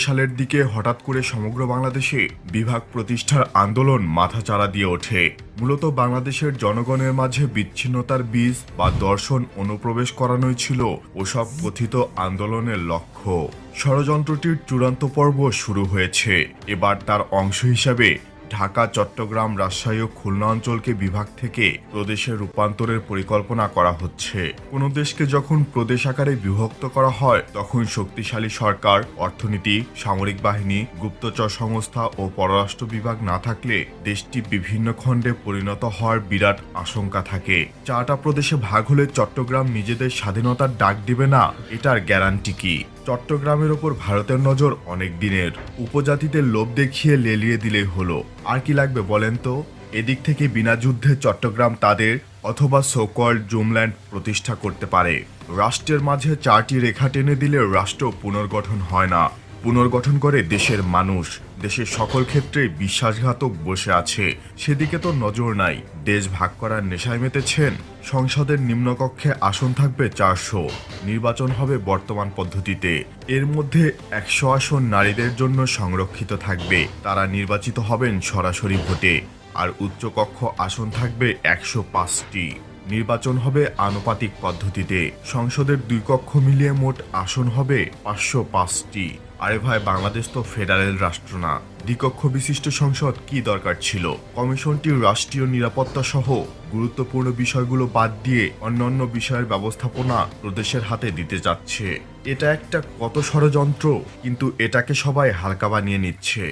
সালের দিকে হঠাৎ করে সমগ্র বাংলাদেশে বিভাগ প্রতিষ্ঠার আন্দোলন মাথাচাড়া দিয়ে ওঠে। মূলত বাংলাদেশের জনগণের মাঝে বিচ্ছিন্নতার বীজ বা দর্শন অনুপ্রবেশ করানোই ছিল ওসব কথিত আন্দোলনের লক্ষ্য। ষড়যন্ত্রটির চূড়ান্ত পর্ব শুরু হয়েছে। এবার তার অংশ হিসাবে ঢাকা, চট্টগ্রাম, রাজশাহী ও খুলনা অঞ্চলকে বিভাগ থেকে প্রদেশে রূপান্তরের পরিকল্পনা করা হচ্ছে। কোনো দেশকে যখন প্রদেশ আকারে বিভক্ত করা হয়, তখন শক্তিশালী সরকার, অর্থনীতি, সামরিক বাহিনী, গুপ্তচর সংস্থা ও পররাষ্ট্র বিভাগ না থাকলে দেশটি বিভিন্ন খণ্ডে পরিণত হওয়ার বিরাট আশঙ্কা থাকে। 4টা প্রদেশে ভাগ হলে চট্টগ্রাম নিজেদের স্বাধীনতার ডাক দিবে না, এটার গ্যারান্টি কি? চট্টগ্রামের ওপর ভারতের নজর অনেক দিনের। উপজাতিদের লোভ দেখিয়ে লেলিয়ে দিলেই হলো। আর কি লাগবে বলেন তো? এদিক থেকে বিনা যুদ্ধে চট্টগ্রাম তাদের অথবা সোকল্ড জুমল্যান্ড প্রতিষ্ঠা করতে পারে। রাষ্ট্রের মাঝে 4টি রেখা টেনে দিলে রাষ্ট্র পুনর্গঠন হয় না, পুনর্গঠন করে দেশের মানুষ। দেশের সকল ক্ষেত্রে বিশ্বাসঘাতক বসে আছে, সেদিকে তো নজর নাই। দেশ ভাগ করার নেশায় মেতেছেন। সংসদের নিম্নকক্ষে আসন থাকবে 400। নির্বাচন হবে বর্তমান পদ্ধতিতে। এর মধ্যে 100 আসন নারীদের জন্য সংরক্ষিত থাকবে, তারা নির্বাচিত হবেন সরাসরি ভোটে। আর উচ্চকক্ষ আসন থাকবে 105টি। নির্বাচন হবে আনুপাতিক পদ্ধতিতে। সংসদের 2 কক্ষ মিলিয়ে মোট আসন হবে 505টি। আরে ভাই, বাংলাদেশ তো ফেডারেল রাষ্ট্র না। দ্বিকক্ষ বিশিষ্ট সংসদ কি দরকার ছিল? কমিশনটি রাষ্ট্রীয় নিরাপত্তা সহ গুরুত্বপূর্ণ বিষয়গুলো বাদ দিয়ে অন্যান্য বিষয়ের ব্যবস্থাপনা প্রদেশের হাতে দিতে যাচ্ছে। এটা একটা কত ষড়যন্ত্র, কিন্তু এটাকে সবাই হালকা বানিয়ে নিচ্ছে।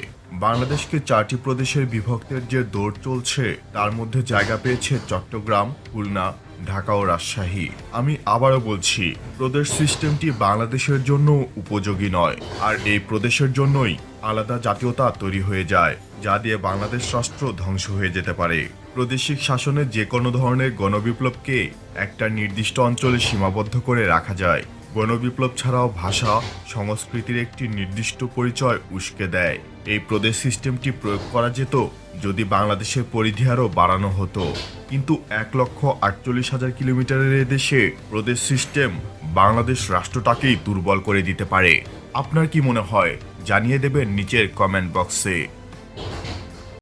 বাংলাদেশকে 4টি প্রদেশের বিভক্তের যে দৌড় চলছে, তার মধ্যে জায়গা পেয়েছে চট্টগ্রাম, খুলনা, ঢাকা ও রাজশাহী। আমি আবারও বলছি, প্রদেশ সিস্টেমটি বাংলাদেশের জন্য উপযোগী নয়। আর এই প্রদেশের জন্যই আলাদা জাতীয়তা তৈরি হয়ে যায়, যা দিয়ে বাংলাদেশ রাষ্ট্র ধ্বংস হয়ে যেতে পারে। প্রাদেশিক শাসনে যে কোনো ধরনের গণবিপ্লবকে একটা নির্দিষ্ট অঞ্চলে সীমাবদ্ধ করে রাখা যায়। গণবিপ্লব ছাড়াও ভাষা, সংস্কৃতির একটি নির্দিষ্ট পরিচয় উস্কে দেয়। এই প্রদেশ সিস্টেমটি প্রয়োগ করা যেত যদি বাংলাদেশের পরিধি আরও বাড়ানো হতো, কিন্তু 1,48,000 কিলোমিটারের এদেশে প্রদেশ সিস্টেম বাংলাদেশ রাষ্ট্রটাকেই দুর্বল করে দিতে পারে। আপনার কি মনে হয়? জানিয়ে দেবেন নিচের কমেন্ট বক্সে।